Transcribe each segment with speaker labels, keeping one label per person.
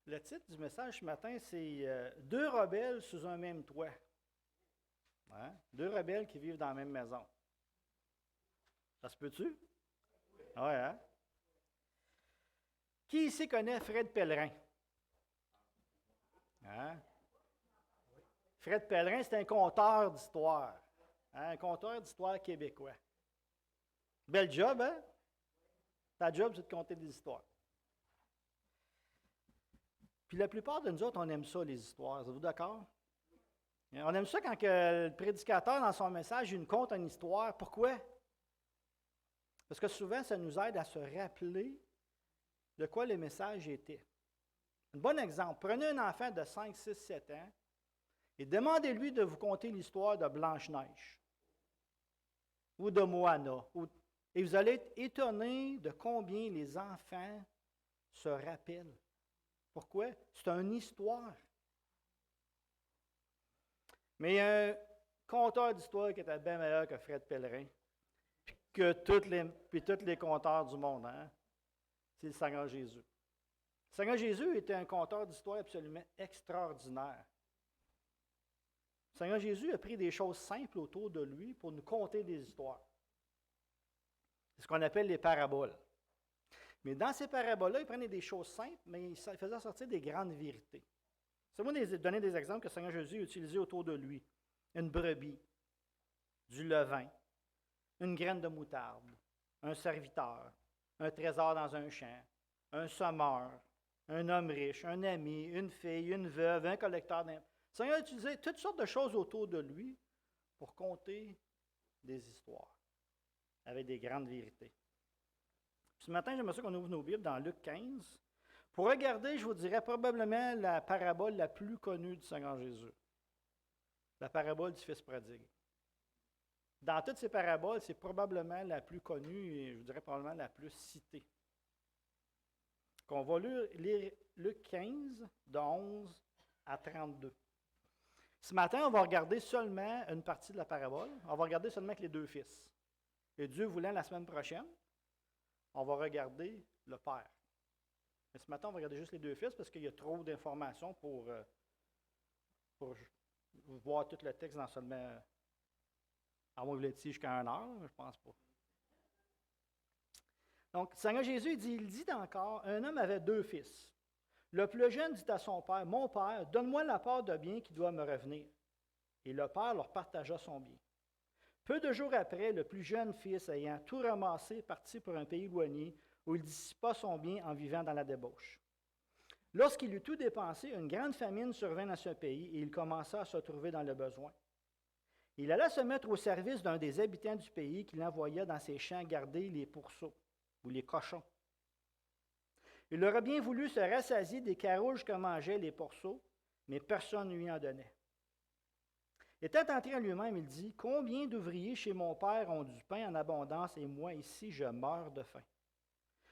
Speaker 1: Le titre du message ce matin, c'est Deux rebelles sous un même toit. Hein? Deux rebelles qui vivent dans la même maison. Ça se peut-tu? Ouais, hein? Qui ici connaît Fred Pellerin? Hein? Fred Pellerin, c'est un conteur d'histoire. Hein? Un conteur d'histoire québécois. Bel job, hein? Ta job, c'est de conter des histoires. Puis la plupart de nous autres, on aime ça, les histoires. Êtes-vous d'accord? On aime ça quand le prédicateur, dans son message, il nous conte une histoire. Pourquoi? Parce que souvent, ça nous aide à se rappeler de quoi le message était. Un bon exemple, prenez un enfant de 5, 6, 7 ans et demandez-lui de vous conter l'histoire de Blanche-Neige ou de Moana. Et vous allez être étonné de combien les enfants se rappellent. Pourquoi? C'est une histoire. Mais il y a un conteur d'histoire qui était bien meilleur que Fred Pellerin, puis que tous les conteurs du monde. Hein? C'est le Seigneur Jésus. Le Seigneur Jésus était un conteur d'histoire absolument extraordinaire. Le Seigneur Jésus a pris des choses simples autour de lui pour nous conter des histoires. C'est ce qu'on appelle les paraboles. Mais dans ces paraboles-là, il prenait des choses simples, mais il faisait sortir des grandes vérités. C'est moi de donner des exemples que le Seigneur Jésus a utilisés autour de lui. Une brebis, du levain, une graine de moutarde, un serviteur, un trésor dans un champ, un sommeur, un homme riche, un ami, une fille, une veuve, un collecteur d'impôts. Le Seigneur a utilisé toutes sortes de choses autour de lui pour conter des histoires avec des grandes vérités. Ce matin, j'aimerais ça qu'on ouvre nos Bibles dans Luc 15. Pour regarder, je vous dirais probablement la parabole la plus connue du Seigneur Jésus. La parabole du Fils prodigue. Dans toutes ces paraboles, c'est probablement la plus connue et je vous dirais probablement la plus citée. On va lire Luc 15, de 11 à 32. Ce matin, on va regarder seulement une partie de la parabole. On va regarder seulement avec les deux fils. Et Dieu voulant, la semaine prochaine, on va regarder le Père. Mais ce matin, on va regarder juste les deux fils parce qu'il y a trop d'informations pour voir tout le texte dans seulement... À moins que vous l'étiez jusqu'à 1 heure, je ne pense pas. Donc, le Seigneur Jésus, il dit encore, un homme avait deux fils. Le plus jeune dit à son père, « Mon père, donne-moi la part de bien qui doit me revenir. » Et le père leur partagea son bien. Peu de jours après, le plus jeune fils, ayant tout ramassé, partit pour un pays éloigné, où il dissipa son bien en vivant dans la débauche. Lorsqu'il eut tout dépensé, une grande famine survint dans ce pays, et il commença à se trouver dans le besoin. Il alla se mettre au service d'un des habitants du pays qui l'envoya dans ses champs garder les pourceaux, ou les cochons. Il aurait bien voulu se rassasier des carouges que mangeaient les pourceaux, mais personne ne lui en donnait. Étant entré en lui-même, il dit, « Combien d'ouvriers chez mon père ont du pain en abondance, et moi ici, je meurs de faim.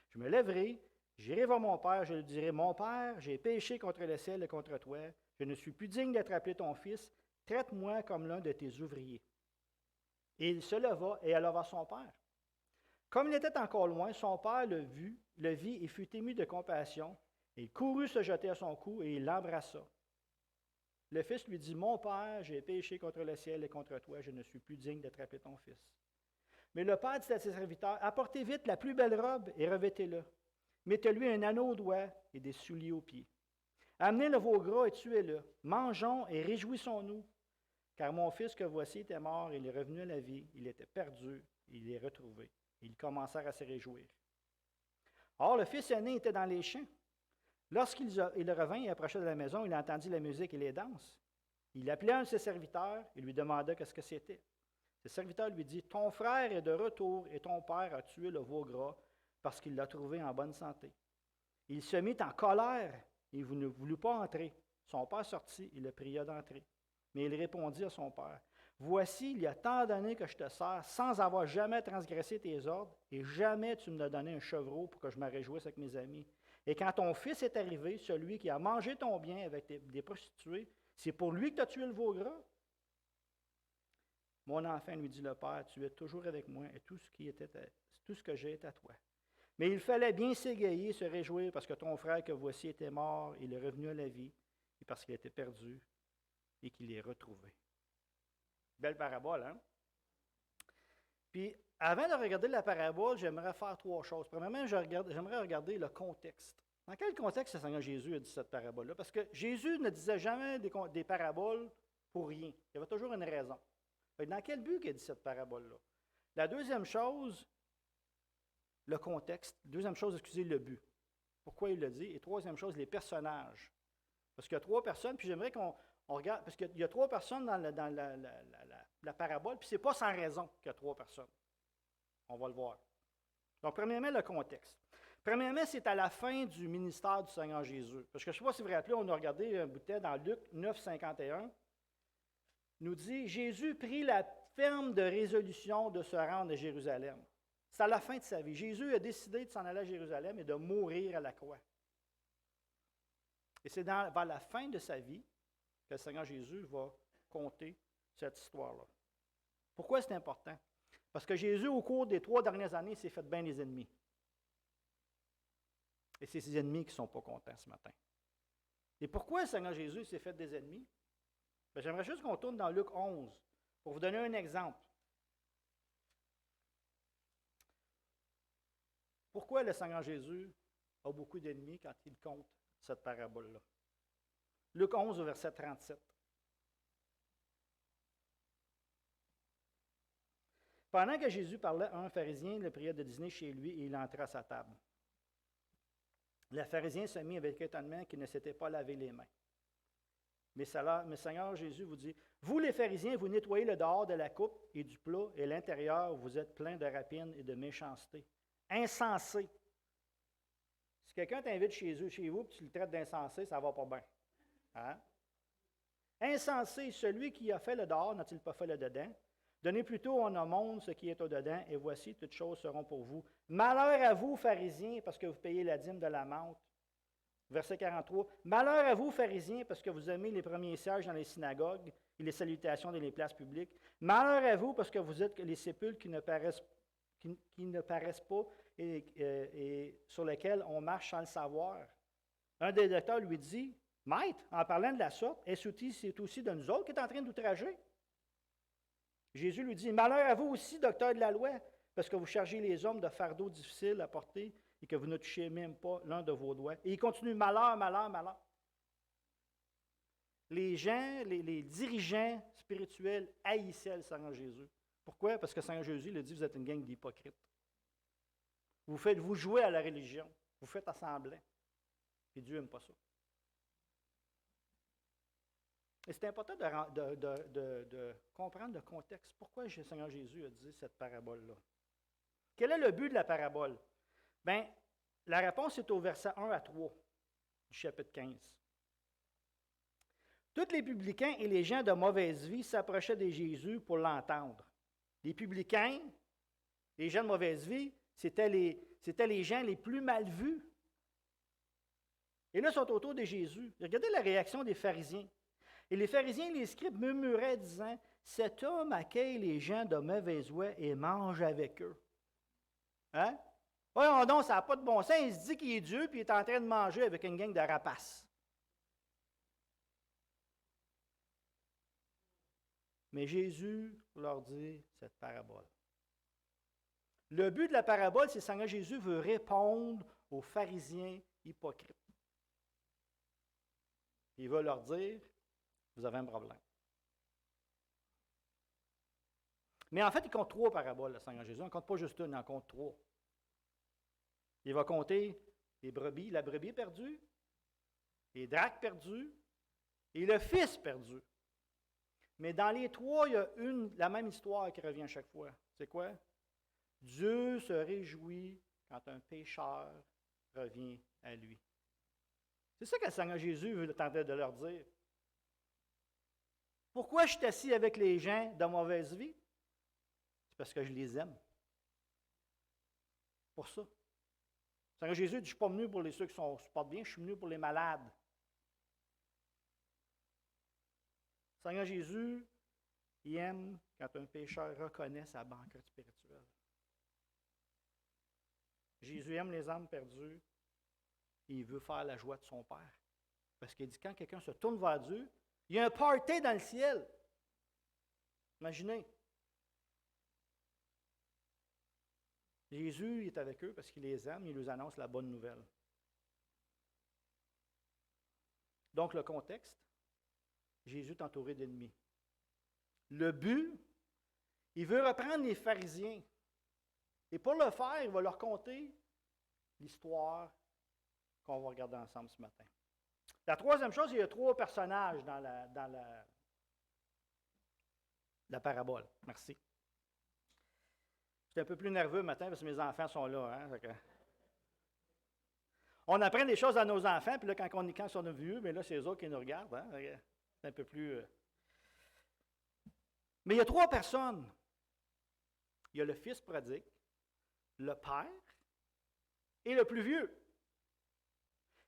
Speaker 1: Je me lèverai, j'irai voir mon père, je lui dirai, « Mon père, j'ai péché contre le ciel et contre toi, je ne suis plus digne d'être appelé ton fils, traite-moi comme l'un de tes ouvriers. » Et il se leva et alla voir son père. Comme il était encore loin, son père le vit et fut ému de compassion. Et il courut se jeter à son cou et il l'embrassa. Le fils lui dit, « Mon père, j'ai péché contre le ciel et contre toi, je ne suis plus digne d'être appelé ton fils. » Mais le père dit à ses serviteurs, « Apportez vite la plus belle robe et revêtez-le. Mettez-lui un anneau au doigt et des souliers aux pieds. Amenez le veau gras et tuez-le. Mangeons et réjouissons-nous. Car mon fils que voici était mort, il est revenu à la vie, il était perdu, il est retrouvé. » Et ils commencèrent à se réjouir. Or, le fils aîné était dans les champs. Lorsqu'il revint et approcha de la maison, il entendit la musique et les danses. Il appela un de ses serviteurs et lui demanda qu'est-ce que c'était. Ses serviteurs lui dit, « Ton frère est de retour et ton père a tué le veau gras parce qu'il l'a trouvé en bonne santé. » Il se mit en colère et il ne voulut pas entrer. Son père sortit et le pria d'entrer. Mais il répondit à son père, « Voici, il y a tant d'années que je te sers sans avoir jamais transgressé tes ordres, et jamais tu me l'as donné un chevreau pour que je me réjouisse avec mes amis. Et quand ton fils est arrivé, celui qui a mangé ton bien avec des prostituées, c'est pour lui que tu as tué le veau gras? » « Mon enfant, lui dit le père, tu es toujours avec moi, et tout ce que j'ai est à toi. Mais il fallait bien s'égayer, se réjouir, parce que ton frère que voici était mort, il est revenu à la vie, et parce qu'il était perdu et qu'il est retrouvé. Belle parabole, hein? Puis, avant de regarder la parabole, j'aimerais faire trois choses. Premièrement, j'aimerais regarder le contexte. Dans quel contexte le Seigneur Jésus a dit cette parabole-là? Parce que Jésus ne disait jamais des paraboles pour rien. Il y avait toujours une raison. Dans quel but il a dit cette parabole-là? La deuxième chose, le contexte. Deuxième chose, excusez, le but. Pourquoi il l'a dit? Et troisième chose, les personnages. Parce qu'il y a trois personnes, puis j'aimerais qu'on regarde, parce qu'il y a trois personnes dans la parabole, puis ce n'est pas sans raison qu'il y a trois personnes. On va le voir. Donc, premièrement, le contexte. Premièrement, c'est à la fin du ministère du Seigneur Jésus. Parce que je ne sais pas si vous vous rappelez, on a regardé un bout de temps dans Luc 9, 51. Nous dit, Jésus prit la ferme de résolution de se rendre à Jérusalem. C'est à la fin de sa vie. Jésus a décidé de s'en aller à Jérusalem et de mourir à la croix. Et c'est vers la fin de sa vie que le Seigneur Jésus va conter cette histoire-là. Pourquoi c'est important? Parce que Jésus, au cours des 3 dernières années, s'est fait bien des ennemis. Et c'est ces ennemis qui ne sont pas contents ce matin. Et pourquoi le Seigneur Jésus s'est fait des ennemis? Bien, j'aimerais juste qu'on tourne dans Luc 11 pour vous donner un exemple. Pourquoi le Seigneur Jésus a beaucoup d'ennemis quand il compte cette parabole-là? Luc 11, verset 37. Pendant que Jésus parlait, un pharisien le pria de dîner chez lui et il entra à sa table. Le pharisien se mit avec étonnement qu'il ne s'était pas lavé les mains. Mais Seigneur Jésus vous dit, vous les pharisiens, vous nettoyez le dehors de la coupe et du plat, et l'intérieur, vous êtes pleins de rapine et de méchanceté. Insensé. Si quelqu'un t'invite chez vous, et tu le traites d'insensé, ça ne va pas bien. Hein? Insensé, celui qui a fait le dehors n'a-t-il pas fait le dedans? Donnez plutôt en aumône ce qui est au dedans, et voici, toutes choses seront pour vous. Malheur à vous, pharisiens, parce que vous payez la dîme de la menthe. Verset 43. Malheur à vous, pharisiens, parce que vous aimez les premiers sièges dans les synagogues et les salutations dans les places publiques. Malheur à vous, parce que vous êtes les sépulcres qui ne paraissent pas et sur lesquels on marche sans le savoir. Un des docteurs lui dit, Maître, en parlant de la sorte, c'est aussi de nous autres qui est en train d'outrager. Jésus lui dit, malheur à vous aussi, docteur de la loi, parce que vous chargez les hommes de fardeaux difficiles à porter et que vous ne touchez même pas l'un de vos doigts. Et il continue, malheur, malheur, malheur. Les gens, les dirigeants spirituels haïssaient le Seigneur Jésus. Pourquoi? Parce que le Seigneur Jésus, il a dit, vous êtes une gang d'hypocrites. Vous jouez à la religion, vous faites assemblant. Et Dieu n'aime pas ça. Et c'est important de comprendre le contexte. Pourquoi le Seigneur Jésus a dit cette parabole-là? Quel est le but de la parabole? Bien, la réponse est au verset 1 à 3 du chapitre 15. Tous les publicains et les gens de mauvaise vie s'approchaient de Jésus pour l'entendre. Les publicains, les gens de mauvaise vie, c'était les gens les plus mal vus. Et là, ils sont autour de Jésus. Regardez la réaction des pharisiens. Et les pharisiens et les scribes murmuraient, disant, « Cet homme accueille les gens de mauvaise voie et mange avec eux. » Hein? Voyons donc, ça n'a pas de bon sens. Il se dit qu'il est Dieu, puis il est en train de manger avec une gang de rapaces. Mais Jésus leur dit cette parabole. Le but de la parabole, c'est que le Seigneur Jésus veut répondre aux pharisiens hypocrites. Il va leur dire, vous avez un problème. Mais en fait, il compte 3 paraboles, le Seigneur Jésus. Il ne compte pas juste une, il en compte 3. Il va compter les brebis, la brebis perdue, les drachmes perdus et le fils perdu. Mais dans les 3, il y a la même histoire qui revient à chaque fois. C'est quoi? Dieu se réjouit quand un pécheur revient à lui. C'est ça que le Seigneur Jésus veut tenter de leur dire. Pourquoi je suis assis avec les gens de mauvaise vie? C'est parce que je les aime. Pour ça. Le Seigneur Jésus dit, je ne suis pas venu pour ceux qui se portent bien, je suis venu pour les malades. Le Seigneur Jésus, il aime quand un pécheur reconnaît sa banqueroute spirituelle. Jésus aime les âmes perdues et il veut faire la joie de son Père. Parce qu'il dit, quand quelqu'un se tourne vers Dieu, il y a un party dans le ciel. Imaginez. Jésus est avec eux parce qu'il les aime, il nous annonce la bonne nouvelle. Donc, le contexte, Jésus est entouré d'ennemis. Le but, il veut reprendre les pharisiens. Et pour le faire, il va leur conter l'histoire qu'on va regarder ensemble ce matin. La troisième chose, il y a 3 personnages dans la parabole. Merci. J'étais un peu plus nerveux ce matin parce que mes enfants sont là. Hein? On apprend des choses à nos enfants, puis là, quand ils sont vieux, mais là, c'est eux autres qui nous regardent. Hein? C'est un peu plus... Mais il y a 3 personnes. Il y a le fils prodigue, le père et le plus vieux.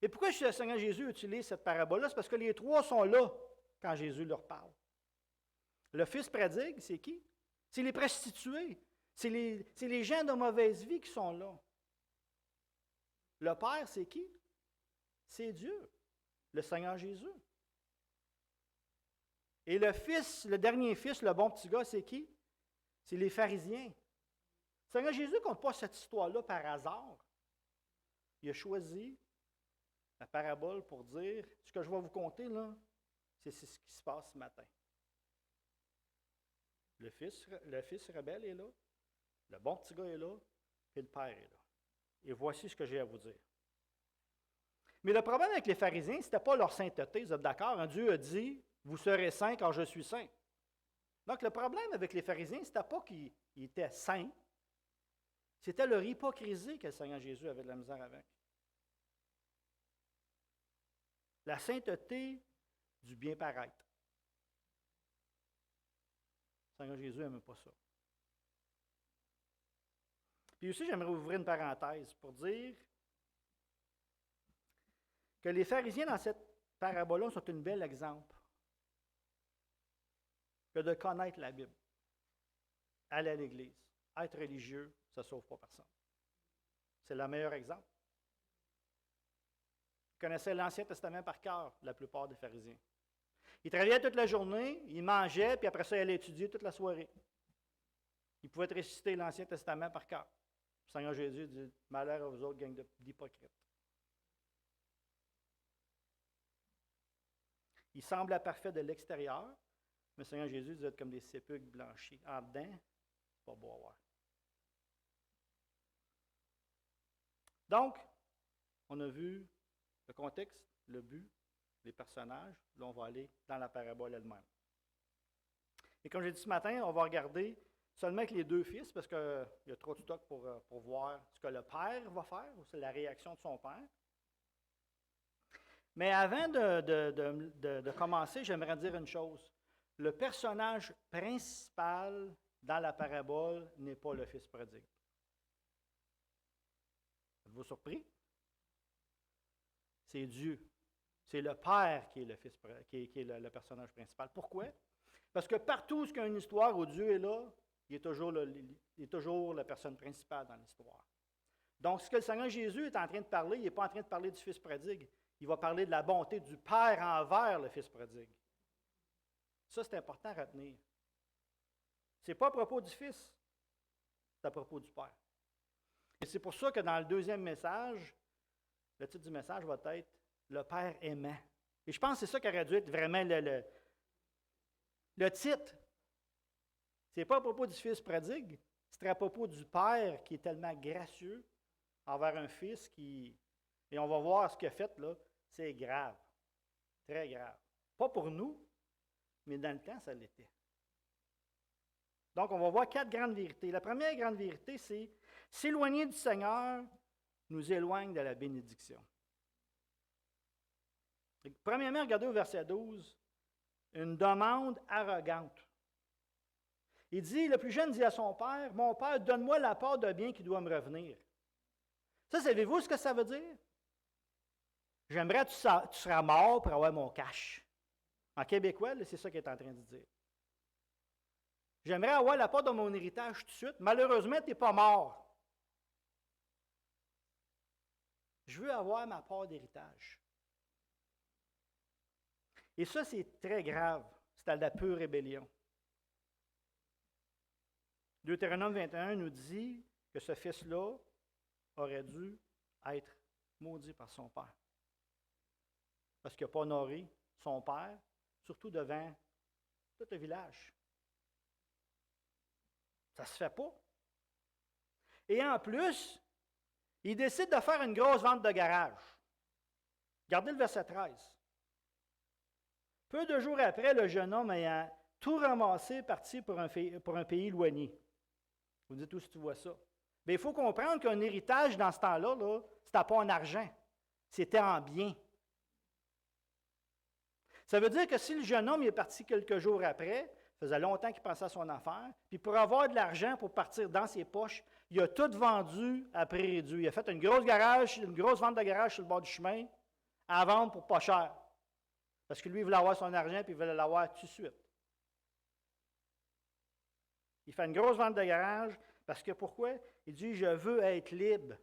Speaker 1: Et pourquoi le Seigneur Jésus utilise cette parabole-là? C'est parce que les 3 sont là quand Jésus leur parle. Le fils prodigue, c'est qui? C'est les prostituées. C'est les gens de mauvaise vie qui sont là. Le Père, c'est qui? C'est Dieu, le Seigneur Jésus. Et le fils, le dernier fils, le bon petit gars, c'est qui? C'est les pharisiens. Le Seigneur Jésus ne compte pas cette histoire-là par hasard. Il a choisi la parabole pour dire, ce que je vais vous conter, là, c'est ce qui se passe ce matin. Le fils rebelle est là, le bon petit gars est là, et le père est là. Et voici ce que j'ai à vous dire. Mais le problème avec les pharisiens, ce n'était pas leur sainteté, vous êtes d'accord? Hein? Dieu a dit, vous serez saints car je suis saint. Donc le problème avec les pharisiens, ce n'était pas qu'ils étaient saints, c'était leur hypocrisie que le Seigneur Jésus avait de la misère avec. La sainteté du bien paraître. Le Seigneur Jésus n'aime pas ça. Puis aussi, j'aimerais ouvrir une parenthèse pour dire que les pharisiens dans cette parabole-là sont un bel exemple que de connaître la Bible, aller à l'Église, être religieux, ça ne sauve pas personne. C'est le meilleur exemple. Ils connaissaient l'Ancien Testament par cœur, la plupart des pharisiens. Ils travaillaient toute la journée, ils mangeaient, puis après ça, ils allaient étudier toute la soirée. Ils pouvaient réciter l'Ancien Testament par cœur. Le Seigneur Jésus dit, « Malheur à vous autres, gang d'hypocrites. » Ils semblaient parfaits de l'extérieur, mais le Seigneur Jésus dit, vous êtes comme des sépulcres blanchis. En dedans, c'est pas beau à voir. Donc, on a vu le contexte, le but, les personnages. Là, on va aller dans la parabole elle-même. Et comme j'ai dit ce matin, on va regarder seulement avec les 2 fils, parce qu'il y a trop de stock pour voir ce que le père va faire, ou c'est la réaction de son père. Mais avant de commencer, j'aimerais dire une chose. Le personnage principal dans la parabole n'est pas le fils prodigue. Êtes-vous surpris? C'est Dieu. C'est le Père qui est le fils, qui est le personnage principal. Pourquoi? Parce que partout où il y a une histoire où Dieu est là, il est toujours la personne principale dans l'histoire. Donc, ce que le Seigneur Jésus est en train de parler, il n'est pas en train de parler du fils prodigue. Il va parler de la bonté du Père envers le fils prodigue. Ça, c'est important à retenir. Ce n'est pas à propos du fils, c'est à propos du Père. Et c'est pour ça que dans le 2e message, le titre du message va être « Le Père aimant ». Et je pense que c'est ça qui aurait dû être vraiment le titre. Ce n'est pas à propos du fils prodigue, c'est à propos du Père qui est tellement gracieux envers un fils qui... Et on va voir ce qu'il a fait là, c'est grave, très grave. Pas pour nous, mais dans le temps, ça l'était. Donc, on va voir 4 grandes vérités. La première grande vérité, c'est « S'éloigner du Seigneur nous éloigne de la bénédiction ». Premièrement, regardez au verset 12, une demande arrogante. Il dit, le plus jeune dit à son père, « Mon père, donne-moi la part de bien qui doit me revenir. » Ça, savez-vous ce que ça veut dire? J'aimerais que tu seras mort pour avoir mon cash. En québécois, c'est ça qu'il est en train de dire. J'aimerais avoir la part de mon héritage tout de suite. Malheureusement, tu n'es pas mort. Je veux avoir ma part d'héritage. Et ça, c'est très grave. C'est à la pure rébellion. Deutéronome 21 nous dit que ce fils-là aurait dû être maudit par son père. Parce qu'il n'a pas honoré son père, surtout devant tout le village. Ça ne se fait pas. Et en plus, il décide de faire une grosse vente de garage. Regardez le verset 13. Peu de jours après, le jeune homme ayant tout ramassé, partit pour un pays éloigné. Vous dites où si tu vois ça? Bien, il faut comprendre qu'un héritage dans ce temps-là, là, c'était pas en argent, c'était en bien. Ça veut dire que si le jeune homme est parti quelques jours après, ça faisait longtemps qu'il pensait à son affaire, puis pour avoir de l'argent pour partir dans ses poches, il a tout vendu à prix réduit. Il a fait une grosse vente de garage sur le bord du chemin, à vendre pour pas cher. Parce que lui, il voulait avoir son argent, puis il voulait l'avoir tout de suite. Il fait une grosse vente de garage, parce que pourquoi? Il dit, je veux être libre.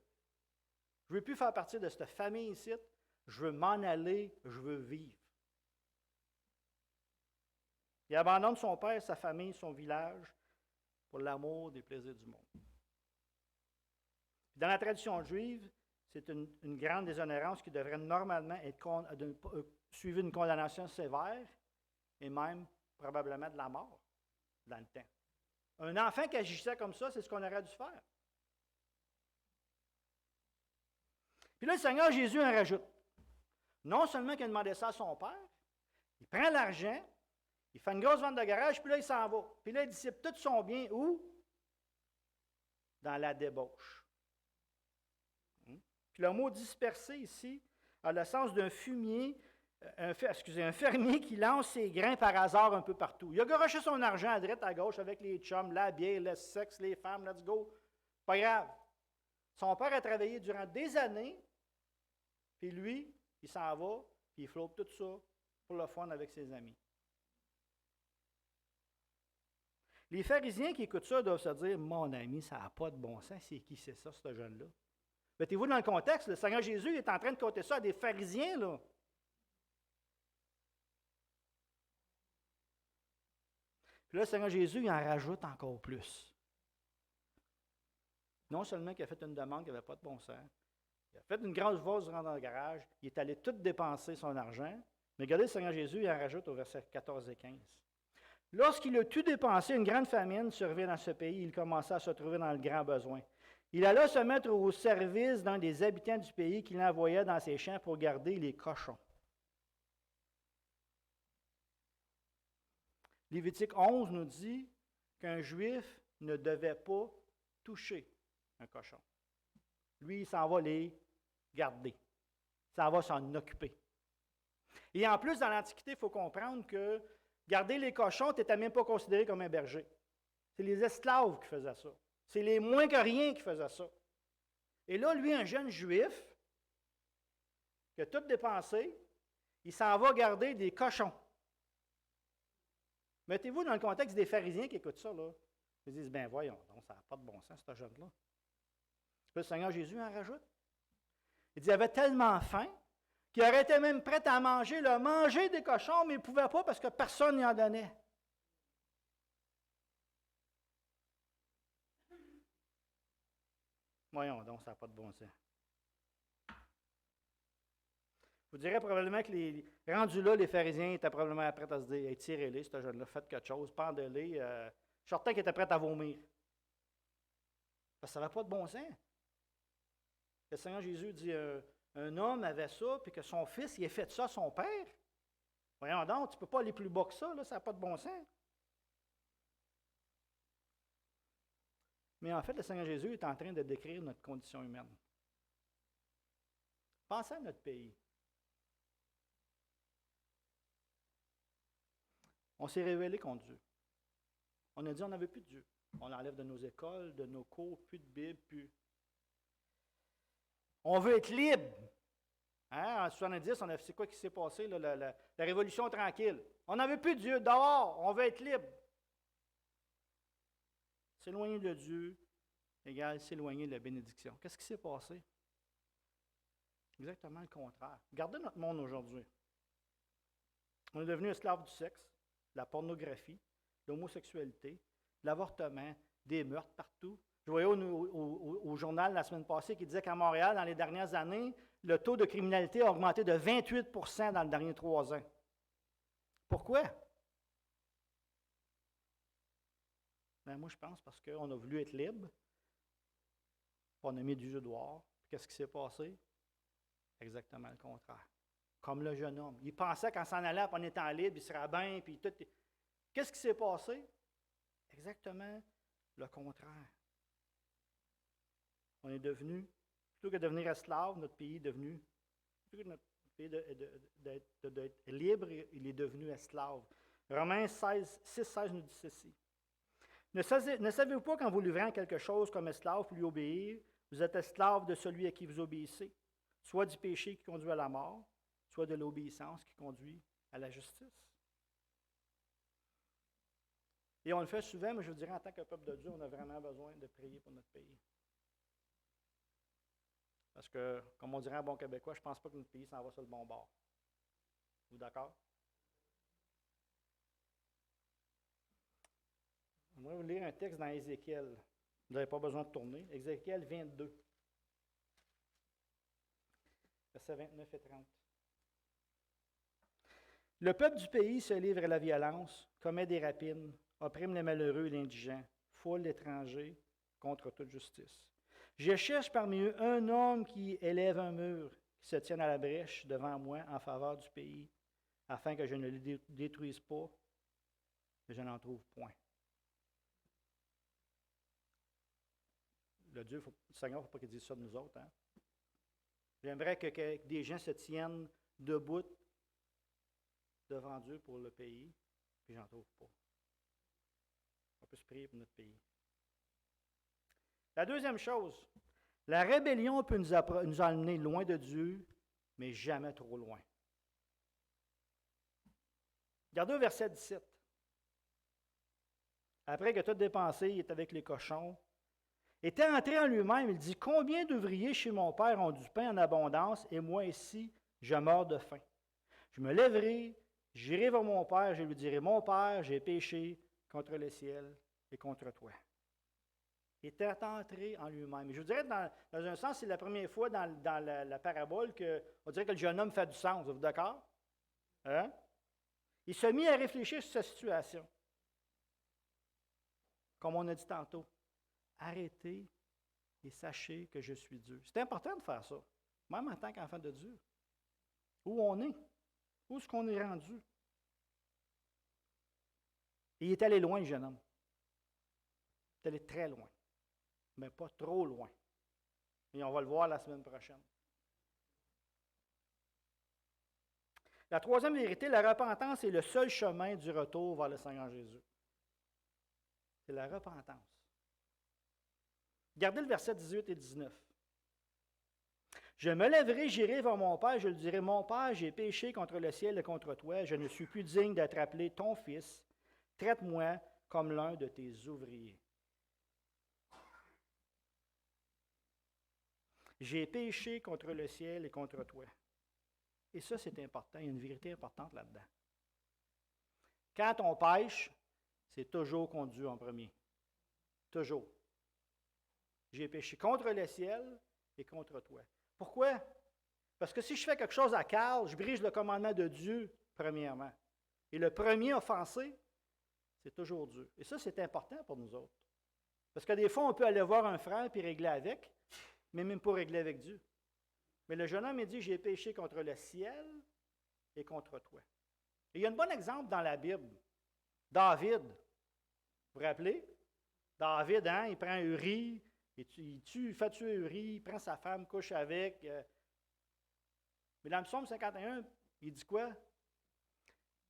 Speaker 1: Je ne veux plus faire partie de cette famille ici. Je veux m'en aller, je veux vivre. Il abandonne son père, sa famille, son village, pour l'amour des plaisirs du monde. Dans la tradition juive, c'est une grande déshonorance qui devrait normalement être suivie d'une condamnation sévère et même probablement de la mort dans le temps. Un enfant qui agissait comme ça, c'est ce qu'on aurait dû faire. Puis là, le Seigneur Jésus en rajoute. Non seulement qu'il a demandé ça à son père, il prend l'argent, il fait une grosse vente de garage, puis là, il s'en va. Puis là, il dissipe tout son bien où? Dans la débauche. Puis le mot disperser ici a le sens d'un fumier, un fermier qui lance ses grains par hasard un peu partout. Il a garoché son argent à droite, à gauche avec les chums, la bière, le sexe, les femmes, let's go. Pas grave. Son père a travaillé durant des années, puis lui, il s'en va, puis il flotte tout ça pour le fun avec ses amis. Les pharisiens qui écoutent ça doivent se dire, mon ami, ça n'a pas de bon sens, c'est qui c'est ça, ce jeune-là? Mettez-vous dans le contexte, le Seigneur Jésus est en train de compter ça à des pharisiens, là. Puis là, le Seigneur Jésus, il en rajoute encore plus. Non seulement qu'il a fait une demande qui n'avait pas de bon sens, il a fait une grande vase dans le garage, il est allé tout dépenser son argent, mais regardez le Seigneur Jésus, il en rajoute au verset 14 et 15. Lorsqu'il a tout dépensé, une grande famine survint dans ce pays, il commença à se trouver dans le grand besoin. Il alla se mettre au service d'un des habitants du pays qu'il envoya dans ses champs pour garder les cochons. Lévitique 11 nous dit qu'un juif ne devait pas toucher un cochon. Lui, il s'en va les garder. Il s'en va s'en occuper. Et en plus, dans l'Antiquité, il faut comprendre que garder les cochons, tu n'étais même pas considéré comme un berger. C'est les esclaves qui faisaient ça. C'est les moins que rien qui faisaient ça. Et là, lui, un jeune juif, qui a tout dépensé, il s'en va garder des cochons. Mettez-vous dans le contexte des pharisiens qui écoutent ça, là. Ils disent, ben voyons, donc ça n'a pas de bon sens, ce jeune-là. Le Seigneur Jésus en rajoute. Il dit, il avait tellement faim qu'il aurait été même prêt à manger des cochons, mais il ne pouvait pas parce que personne n'y en donnait. Voyons donc, ça n'a pas de bon sens. Vous direz probablement que rendus là, les pharisiens étaient probablement prêts à se dire, hey, tirez-les, ce jeune-là, faites quelque chose, pendez-les. Je suis certain qu'ils étaient prêts à vomir. Parce que ça n'avait pas de bon sens. Le Seigneur Jésus dit, un homme avait ça, puis que son fils, il a fait ça à son père. Voyons donc, tu ne peux pas aller plus bas que ça, là, ça n'a pas de bon sens. Mais en fait, le Seigneur Jésus est en train de décrire notre condition humaine. Pensez à notre pays. On s'est révélé contre Dieu. On a dit on n'avait plus de Dieu. On l'enlève de nos écoles, de nos cours, plus de Bible, plus. On veut être libre. Hein? En 70, c'est quoi qui s'est passé? Là, la révolution tranquille. On n'avait plus de Dieu. Dehors, on veut être libre. S'éloigner de Dieu égale s'éloigner de la bénédiction. Qu'est-ce qui s'est passé? Exactement le contraire. Regardez notre monde aujourd'hui. On est devenu esclaves du sexe, de la pornographie, de l'homosexualité, de l'avortement, des meurtres partout. Je voyais au journal la semaine passée qui disait qu'à Montréal, dans les dernières années, le taux de criminalité a augmenté de 28 % dans les derniers 3 ans. Pourquoi? Ben, moi, je pense parce qu'on a voulu être libre, on a mis du jeu dehors. Qu'est-ce qui s'est passé? Exactement le contraire. Comme le jeune homme. Il pensait qu'en s'en allant, en étant libre, il serait bien, puis tout. Qu'est-ce qui s'est passé? Exactement le contraire. On est devenu, plutôt que de devenir esclave, notre pays est devenu, plutôt que notre pays d'être libre, il est devenu esclave. Romains 6,16 nous dit ceci. Ne savez-vous pas qu'en vous livrant quelque chose comme esclave pour lui obéir, vous êtes esclave de celui à qui vous obéissez, soit du péché qui conduit à la mort, soit de l'obéissance qui conduit à la justice? Et on le fait souvent, mais je vous dirais, en tant que peuple de Dieu, on a vraiment besoin de prier pour notre pays. Parce que, comme on dirait en bon québécois, je ne pense pas que notre pays s'en va sur le bon bord. Vous d'accord? On va vous lire un texte dans Ézéchiel. Vous n'avez pas besoin de tourner. Ézéchiel 22. Versets 29 et 30. Le peuple du pays se livre à la violence, commet des rapines, opprime les malheureux et l'indigent, foule l'étranger contre toute justice. Je cherche parmi eux un homme qui élève un mur, qui se tienne à la brèche devant moi en faveur du pays, afin que je ne le détruise pas, et je n'en trouve point. Le Seigneur, il ne faut pas qu'il dise ça de nous autres. Hein? J'aimerais que des gens se tiennent debout devant Dieu pour le pays, puis j'en trouve pas. On peut se prier pour notre pays. La deuxième chose, la rébellion peut nous emmener loin de Dieu, mais jamais trop loin. Regardez au verset 17. Après que tout dépensé, il est avec les cochons. Était entré en lui-même, il dit, « Combien d'ouvriers chez mon père ont du pain en abondance, et moi ici, je meurs de faim. Je me lèverai, j'irai vers mon père, je lui dirai, mon père, j'ai péché contre le ciel et contre toi. » Il était entré en lui-même. Et je vous dirais, dans un sens, c'est la première fois dans la parabole qu'on dirait que le jeune homme fait du sens. Vous êtes d'accord? Hein? Il se mit à réfléchir sur sa situation. Comme on a dit tantôt. Arrêtez et sachez que je suis Dieu. C'est important de faire ça, même en tant qu'enfant de Dieu. Où on est, où est-ce qu'on est rendu? Et il est allé loin, le jeune homme. Il est allé très loin, mais pas trop loin. Et on va le voir la semaine prochaine. La troisième vérité, la repentance est le seul chemin du retour vers le Seigneur Jésus. C'est la repentance. Regardez le verset 18 et 19. Je me lèverai, j'irai vers mon père, je lui dirai, mon père, j'ai péché contre le ciel et contre toi, je ne suis plus digne d'être appelé ton fils. Traite-moi comme l'un de tes ouvriers. J'ai péché contre le ciel et contre toi. Et ça, c'est important. Il y a une vérité importante là-dedans. Quand on pêche, c'est toujours qu'on Dieu en premier. Toujours. J'ai péché contre le ciel et contre toi. Pourquoi? Parce que si je fais quelque chose à cœur, je brise le commandement de Dieu, premièrement. Et le premier offensé, c'est toujours Dieu. Et ça, c'est important pour nous autres. Parce que des fois, on peut aller voir un frère et régler avec, mais même pas régler avec Dieu. Mais le jeune homme, il dit, j'ai péché contre le ciel et contre toi. Et il y a un bon exemple dans la Bible. David. Vous vous rappelez? David, hein, il prend Uri, il fait tuer Uri, il prend sa femme, couche avec. Mais dans le psaume 51, il dit quoi?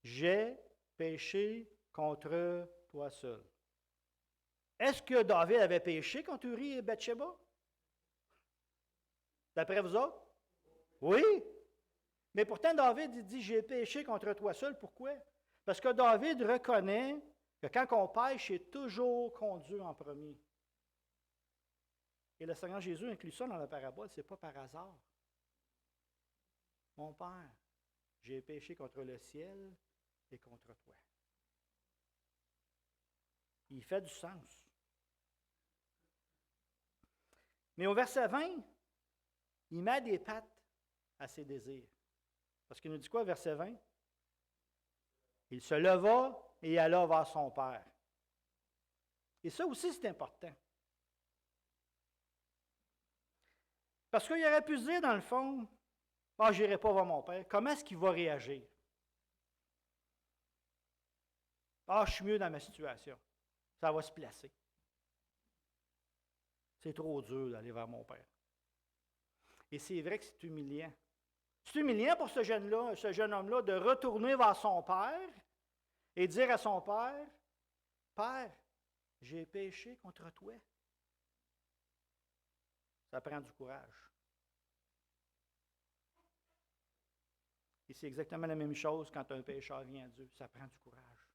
Speaker 1: J'ai péché contre toi seul. Est-ce que David avait péché contre Uri et Bathsheba? D'après vous autres? Oui. Mais pourtant, David il dit, j'ai péché contre toi seul. Pourquoi? Parce que David reconnaît que quand on pêche, c'est toujours contre Dieu en premier. Et le Seigneur Jésus inclut ça dans la parabole, ce n'est pas par hasard. Mon Père, j'ai péché contre le ciel et contre toi. Il fait du sens. Mais au verset 20, il met des pattes à ses désirs. Parce qu'il nous dit quoi, verset 20? Il se leva et alla vers son Père. Et ça aussi, c'est important. Parce qu'il aurait pu se dire, dans le fond, « Ah, je n'irai pas voir mon Père. Comment est-ce qu'il va réagir? Ah, je suis mieux dans ma situation. Ça va se placer. C'est trop dur d'aller vers mon Père. » Et c'est vrai que c'est humiliant. C'est humiliant pour ce jeune homme-là, de retourner vers son Père et dire à son Père, « Père, j'ai péché contre toi. » Ça prend du courage. Et c'est exactement la même chose quand un pécheur vient à Dieu. Ça prend du courage.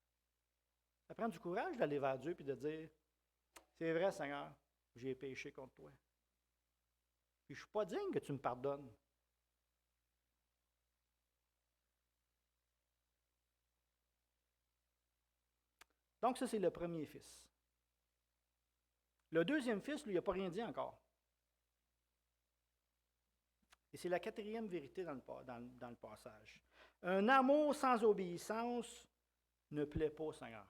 Speaker 1: Ça prend du courage d'aller vers Dieu et de dire, « C'est vrai, Seigneur, j'ai péché contre toi. Puis je ne suis pas digne que tu me pardonnes. » Donc, ça, c'est le premier fils. Le deuxième fils, lui, il n'a pas rien dit encore. Et c'est la quatrième vérité dans le passage. Un amour sans obéissance ne plaît pas au Seigneur.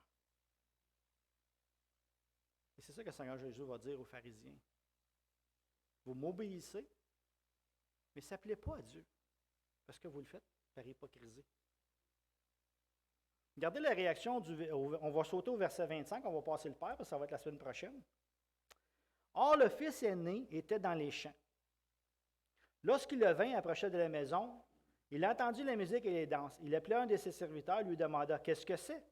Speaker 1: Et c'est ça que le Seigneur Jésus va dire aux pharisiens. Vous m'obéissez, mais ça ne plaît pas à Dieu, parce que vous le faites par hypocrisie. Regardez la réaction, on va sauter au verset 25, on va passer le Père, parce que ça va être la semaine prochaine. Or, le fils aîné était dans les champs. Lorsqu'il le vint approchait de la maison, il entendit la musique et les danses. Il appela un de ses serviteurs et lui demanda, « Qu'est-ce que c'est? »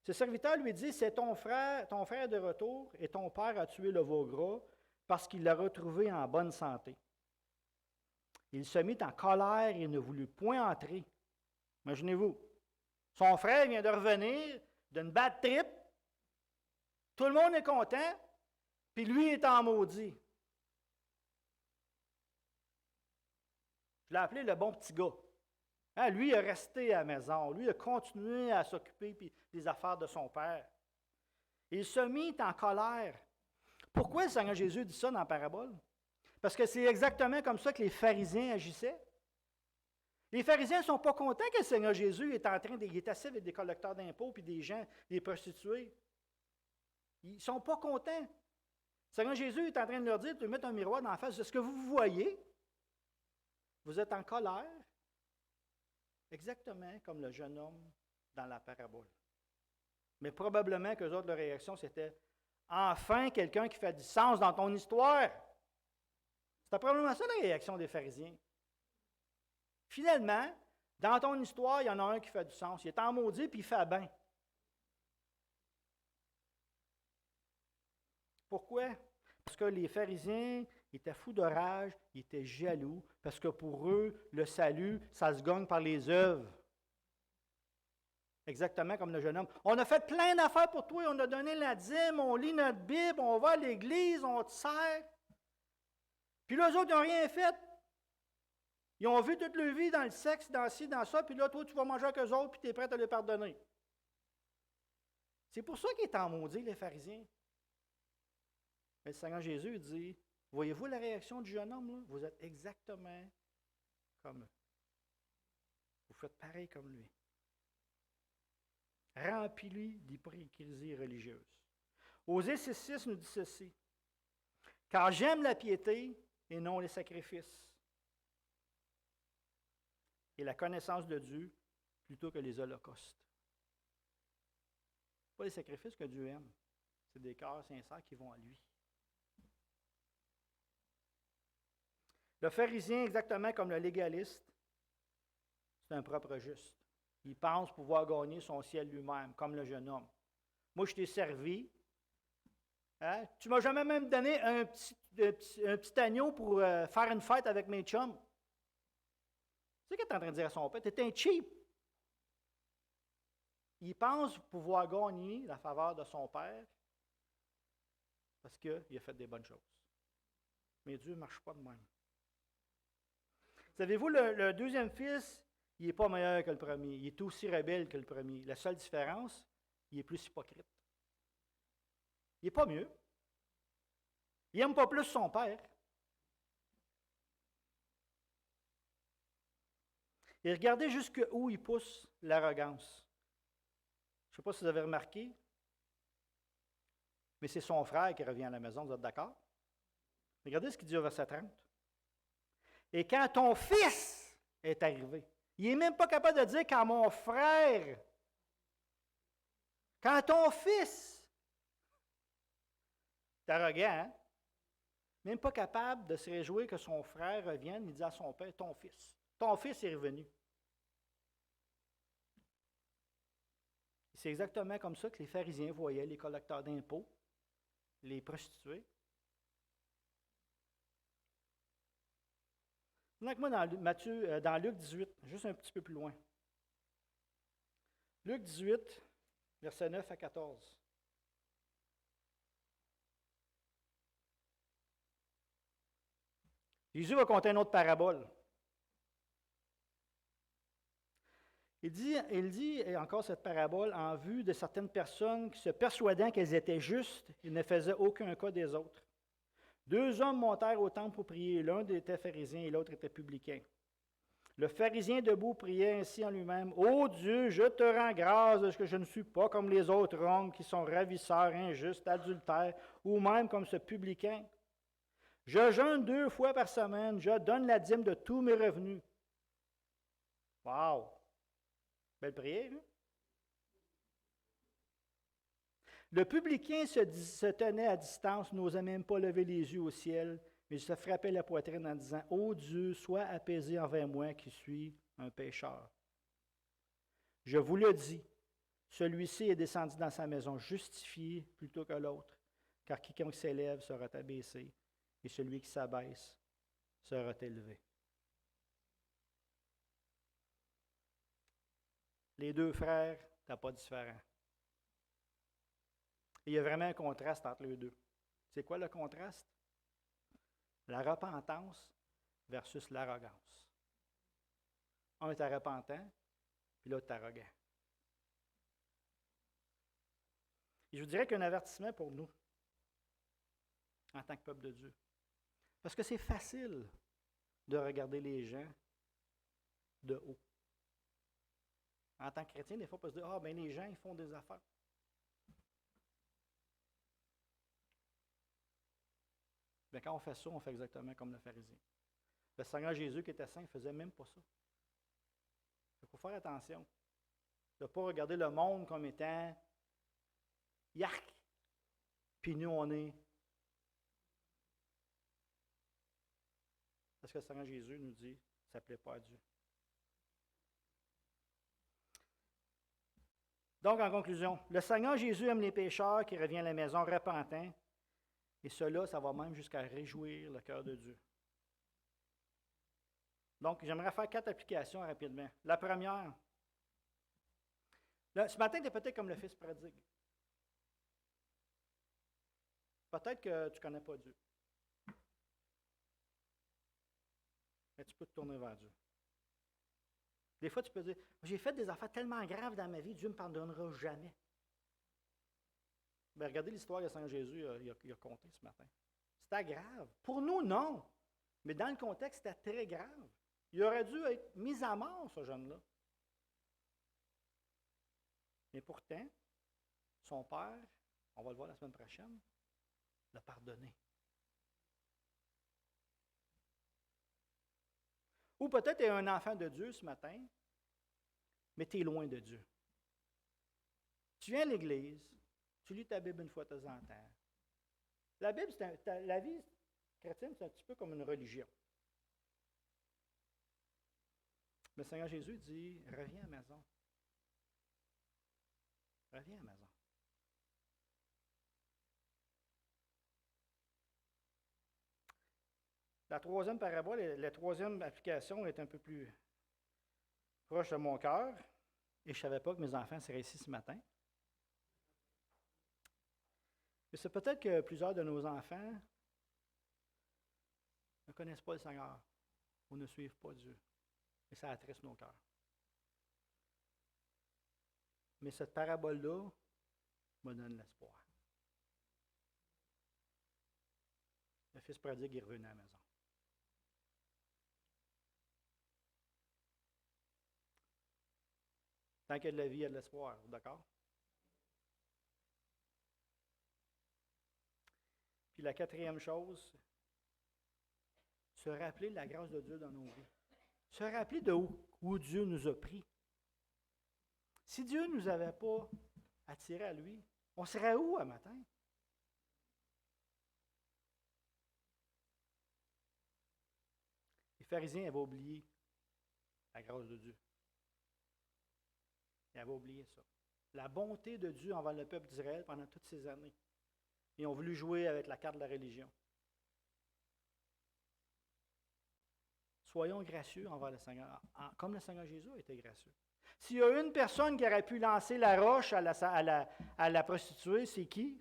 Speaker 1: Ce serviteur lui dit, « C'est ton frère de retour, et ton père a tué le veau gras parce qu'il l'a retrouvé en bonne santé. » Il se mit en colère et ne voulut point entrer. Imaginez-vous, son frère vient de revenir d'une bad trip, tout le monde est content, puis lui est en maudit. Je l'ai appelé le bon petit gars. Hein, lui, il est resté à la maison. Lui, il a continué à s'occuper des affaires de son père. Il se mit en colère. Pourquoi le Seigneur Jésus dit ça dans la parabole? Parce que c'est exactement comme ça que les pharisiens agissaient. Les pharisiens ne sont pas contents que le Seigneur Jésus est assis avec des collecteurs d'impôts et des gens, des prostituées. Ils ne sont pas contents. Le Seigneur Jésus est en train de leur dire, de mettre un miroir dans la face. Est-ce que vous voyez? Vous êtes en colère, exactement comme le jeune homme dans la parabole. Mais probablement qu'eux autres, leur réaction, c'était « Enfin, quelqu'un qui fait du sens dans ton histoire! » C'était probablement ça la réaction des pharisiens. Finalement, dans ton histoire, il y en a un qui fait du sens. Il est en maudit puis il fait bien. Pourquoi? Parce que les pharisiens étaient fous de rage, ils étaient jaloux, parce que pour eux, le salut, ça se gagne par les œuvres. Exactement comme le jeune homme. On a fait plein d'affaires pour toi, on a donné la dîme, on lit notre Bible, on va à l'église, on te sert. Puis là, eux autres, ils n'ont rien fait. Ils ont vu toute leur vie dans le sexe, dans ci, dans ça, puis là, toi, tu vas manger avec eux autres, puis tu es prêt à les pardonner. C'est pour ça qu'ils étaient en maudit, les pharisiens. Mais le Seigneur Jésus dit, voyez-vous la réaction du jeune homme, là? Vous êtes exactement comme eux. Vous faites pareil comme lui. Remplis d'hypocrisie religieuse. Osée 6,6 nous dit ceci. Car j'aime la piété et non les sacrifices, et la connaissance de Dieu plutôt que les holocaustes. Pas les sacrifices que Dieu aime, c'est des cœurs sincères qui vont à lui. Le pharisien, exactement comme le légaliste, c'est un propre juste. Il pense pouvoir gagner son ciel lui-même, comme le jeune homme. Moi, je t'ai servi. Hein? Tu ne m'as jamais même donné un petit agneau pour faire une fête avec mes chums. C'est ce qu'il est en train de dire à son père. Tu es un cheap. Il pense pouvoir gagner la faveur de son père parce qu'il a fait des bonnes choses. Mais Dieu ne marche pas de même. Savez-vous, le deuxième fils, il n'est pas meilleur que le premier. Il est aussi rebelle que le premier. La seule différence, il est plus hypocrite. Il n'est pas mieux. Il n'aime pas plus son père. Et regardez jusqu'où il pousse l'arrogance. Je ne sais pas si vous avez remarqué, mais c'est son frère qui revient à la maison, vous êtes d'accord? Regardez ce qu'il dit au verset 30. Et quand ton fils est arrivé, il n'est même pas capable de dire quand mon frère, quand ton fils, c'est arrogant, hein? Même pas capable de se réjouir que son frère revienne, il dit à son père, ton fils est revenu. C'est exactement comme ça que les pharisiens voyaient les collecteurs d'impôts, les prostituées. Avec moi dans Luc 18, juste un petit peu plus loin. Luc 18, versets 9 à 14. Jésus va conter une autre parabole. Il dit encore cette parabole en vue de certaines personnes qui se persuadant qu'elles étaient justes et ne faisaient aucun cas des autres. 2 hommes montèrent au temple pour prier. L'un était pharisien et l'autre était publicain. Le pharisien debout priait ainsi en lui-même, « Ô Dieu, je te rends grâce de ce que je ne suis pas comme les autres hommes qui sont ravisseurs, injustes, adultères, ou même comme ce publicain. Je jeûne 2 fois par semaine, je donne la dîme de tous mes revenus. » Wow! Belle prière, hein? Le publicain se tenait à distance, n'osait même pas lever les yeux au ciel, mais il se frappait la poitrine en disant, « Ô Dieu, sois apaisé envers moi qui suis un pécheur. » Je vous le dis, celui-ci est descendu dans sa maison justifié plutôt que l'autre, car quiconque s'élève sera abaissé, et celui qui s'abaisse sera élevé. Les 2 frères, tu n'as pas différent. Et il y a vraiment un contraste entre les 2. C'est quoi le contraste? La repentance versus l'arrogance. Un est repentant, puis l'autre est arrogant. Et je vous dirais qu'un avertissement pour nous, en tant que peuple de Dieu. Parce que c'est facile de regarder les gens de haut. En tant que chrétien, des fois, on peut se dire, « Ah, bien, les gens, ils font des affaires. » Bien, quand on fait ça, on fait exactement comme le pharisien. Le Seigneur Jésus, qui était saint, ne faisait même pas ça. Il faut faire attention de ne pas regarder le monde comme étant « Yark! » Puis nous, on est. Parce que le Seigneur Jésus nous dit « Ça ne plaît pas à Dieu. » Donc, en conclusion, le Seigneur Jésus aime les pécheurs qui reviennent à la maison repentants, et cela, ça va même jusqu'à réjouir le cœur de Dieu. Donc, j'aimerais faire 4 applications rapidement. La première, ce matin, tu es peut-être comme le fils prodigue. Peut-être que tu ne connais pas Dieu. Mais tu peux te tourner vers Dieu. Des fois, tu peux dire, j'ai fait des affaires tellement graves dans ma vie, Dieu ne me pardonnera jamais. Bien, regardez l'histoire que Saint Jésus il a conté ce matin. C'était grave. Pour nous, non. Mais dans le contexte, c'était très grave. Il aurait dû être mis à mort, ce jeune-là. Mais pourtant, son père, on va le voir la semaine prochaine, l'a pardonné. Ou peut-être tu es un enfant de Dieu ce matin, mais tu es loin de Dieu. Tu viens à l'Église, tu lis ta Bible une fois de temps en temps. La Bible, la vie chrétienne, c'est un petit peu comme une religion. Le Seigneur Jésus dit, reviens à la maison. Reviens à la maison. La troisième parabole, la troisième application est un peu plus proche de mon cœur, et je ne savais pas que mes enfants seraient ici ce matin. Mais c'est peut-être que plusieurs de nos enfants ne connaissent pas le Seigneur. ou ne suivent pas Dieu. Et ça attriste nos cœurs. Mais cette parabole-là me donne l'espoir. Le fils prodigue est revenu à la maison. Tant qu'il y a de la vie, il y a de l'espoir. D'accord? Puis la quatrième chose, se rappeler de la grâce de Dieu dans nos vies. Se rappeler de où Dieu nous a pris. Si Dieu ne nous avait pas attirés à lui, on serait où à matin? Les pharisiens avaient oublié la grâce de Dieu. Ils avaient oublié ça. La bonté de Dieu envers le peuple d'Israël pendant toutes ces années. Ils ont voulu jouer avec la carte de la religion. Soyons gracieux envers le Seigneur, comme le Seigneur Jésus a été gracieux. S'il y a une personne qui aurait pu lancer la roche à la prostituée, c'est qui?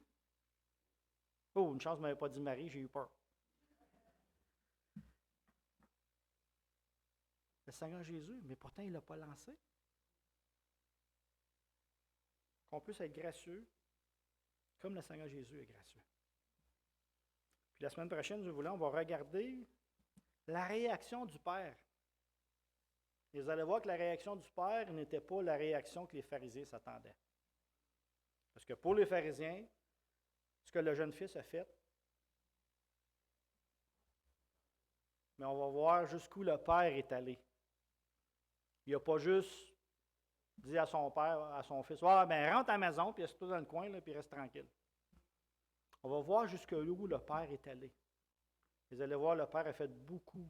Speaker 1: Oh, une chance, ne m'avait pas dit Marie, j'ai eu peur. Le Seigneur Jésus, mais pourtant, il ne l'a pas lancé. Qu'on puisse être gracieux, comme le Seigneur Jésus est gracieux. Puis la semaine prochaine, je voulais, on va regarder la réaction du Père. Et vous allez voir que la réaction du Père n'était pas la réaction que les pharisiens s'attendaient. Parce que pour les pharisiens, ce que le jeune fils a fait, mais on va voir jusqu'où le Père est allé. Il n'a pas juste dit à son père, à son fils, ah, ben rentre à la maison, puis assieds-toi dans le coin, là, puis reste tranquille. On va voir jusqu'où le Père est allé. Vous allez voir, le Père a fait beaucoup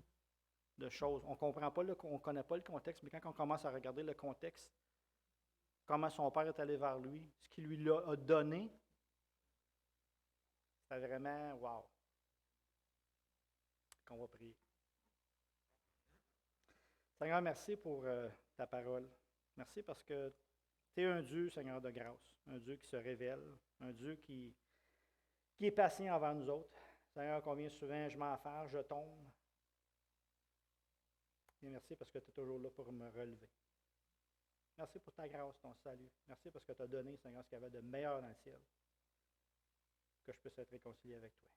Speaker 1: de choses. On ne connaît pas le contexte, mais quand on commence à regarder le contexte, comment son Père est allé vers lui, ce qu'il lui a donné, c'est vraiment wow. Qu'on va prier. Seigneur, merci pour ta parole. Merci parce que tu es un Dieu, Seigneur, de grâce, un Dieu qui se révèle, un Dieu qui est patient envers nous autres. Seigneur, combien souvent je m'enferme, je tombe. Et merci parce que tu es toujours là pour me relever. Merci pour ta grâce, ton salut. Merci parce que tu as donné, Seigneur, ce qu'il y avait de meilleur dans le ciel. Que je puisse être réconcilié avec toi.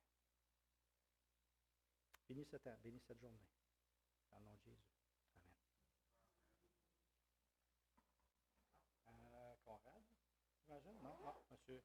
Speaker 1: Bénis ce temps, bénis cette journée. Dans le nom de Jésus. Amen. Conrad, j'imagine? Non, monsieur.